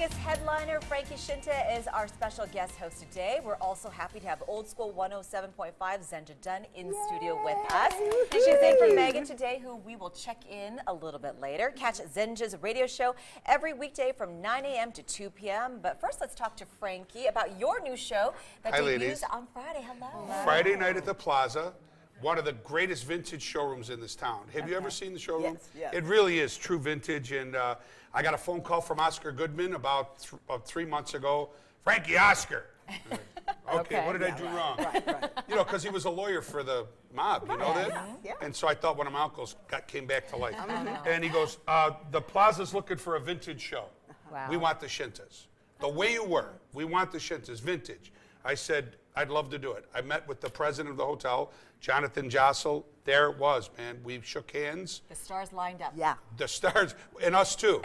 Headliner Frankie Scinta is our special guest host today. We're also happy to have Old School 107.5 Zenja Dunn in studio with us. And she's in for Megan today, who we will check in a little bit later. Catch Zenja's radio show every weekday from 9 a.m. to 2 p.m. But first, let's talk to Frankie about your new show that debuts on Friday. Hello. Friday night at the Plaza. One of the greatest vintage showrooms in this town. Have you ever seen the showroom? Yes. It really is true vintage. And I got a phone call from Oscar Goodman about 3 months ago. Frankie, Oscar. Okay, what did I do wrong? Right. You know, because he was a lawyer for the mob, you know that? Yeah. And so I thought one of my uncles came back to life. And he goes, the Plaza's looking for a vintage show. Wow. We want the Scintas. The way you were, we want the Scintas, vintage. I said, I'd love to do it. I met with the president of the hotel, Jonathan Jossel. There it was, man. We shook hands. The stars lined up. Yeah. The stars, and us too.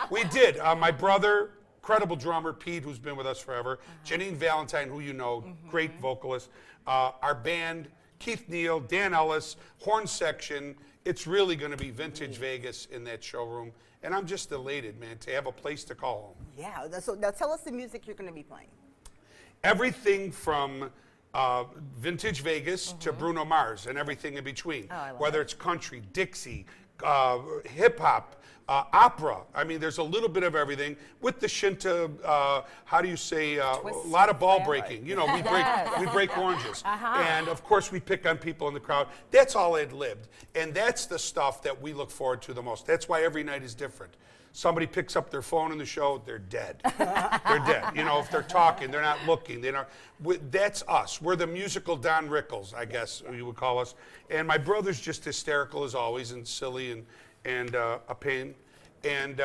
We did. My brother, incredible drummer, Pete, who's been with us forever. Janine Valentine, who you know, great vocalist. Our band, Keith Neal, Dan Ellis, horn section. It's really going to be vintage Vegas in that showroom. And I'm just elated, man, to have a place to call home. Yeah. So now tell us the music you're going to be playing. Everything from vintage Vegas to Bruno Mars and everything in between. Whether it's country, Dixie, hip hop, opera. I mean, there's a little bit of everything. With the Scinta, how do you say, a lot of ball breaking. You know, we break oranges. And of course, we pick on people in the crowd. That's all ad libbed. And that's the stuff that we look forward to the most. That's why every night is different. Somebody picks up their phone in the show, they're dead. They're dead. You know, if they're talking, they're not looking. That's us. We're the musical Don Rickles, I guess you would call us. And my brother's just hysterical as always and silly and a pain. And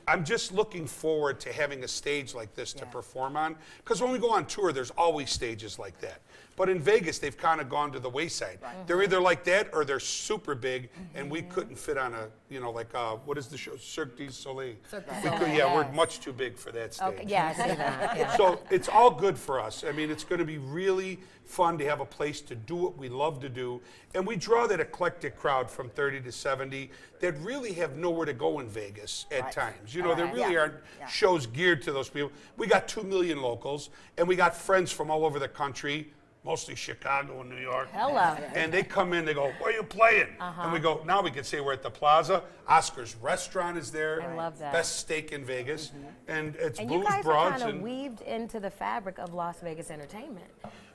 I'm just looking forward to having a stage like this to perform on. Because when we go on tour, there's always stages like that. But in Vegas, they've kind of gone to the wayside. They're either like that or they're super big, and we couldn't fit on a, you know, like, what is the show? Cirque du Soleil. We're much too big for that stage. Okay, yeah, I see that. Yeah. So it's all good for us. I mean, it's going to be really fun to have a place to do what we love to do. And we draw that eclectic crowd from 30 to 70 that really have nowhere to go in Vegas at times. You know, there really aren't shows geared to those people. We got 2 million locals, and we got friends from all over the country, mostly Chicago and New York. Hello. And they come in, they go, where are you playing? And we go, now we can say we're at the Plaza. Oscar's Restaurant is there. I love that. Best steak in Vegas. And it's And booze, you guys are broads. kind of weaved into the fabric of Las Vegas entertainment.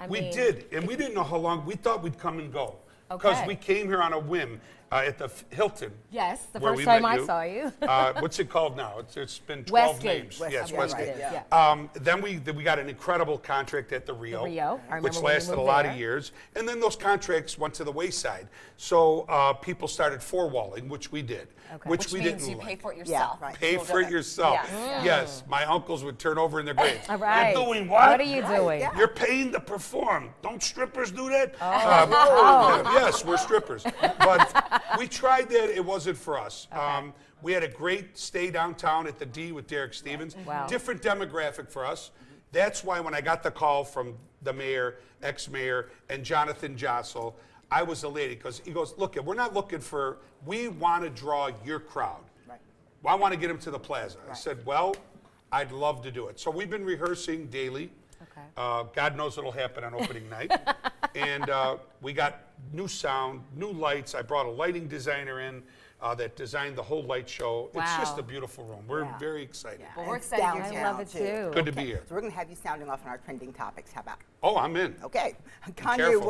We did, and we didn't know how long. We thought we'd come and go. Because we came here on a whim at the Hilton. Yes, the where first we time met I you. saw you. What's it called now? It's been 12 Westgate. names. Yes, Westgate. Yeah. Then we got an incredible contract at the Rio, I remember which when you lasted a moved lot there. of years. And then those contracts went to the wayside. So people started four-walling, which we did, which we means didn't you like. pay for it yourself. Pay for it yourself. Yes. Yes, my uncles would turn over in their graves. All right. You're doing what? What are you doing? You're paying to perform. Don't strippers do that? Yes, we're strippers. But we tried that. It wasn't for us. We had a great stay downtown at the D with Derek Stevens. Wow. Different demographic for us. That's why when I got the call from the mayor, ex-mayor, and Jonathan Jossel, I was elated because he goes, look, we're not looking for, we want to draw your crowd. Well, I want to get them to the Plaza. I said, well, I'd love to do it. So we've been rehearsing daily. God knows it'll happen on opening night. And we got new sound, new lights. I brought a lighting designer in that designed the whole light show. It's just a beautiful room. We're very excited. Well, we're excited you're I here. love it too. Good to be here. So we're going to have you sounding off on our trending topics. How about? Oh, I'm in. Okay. careful. Kanye West.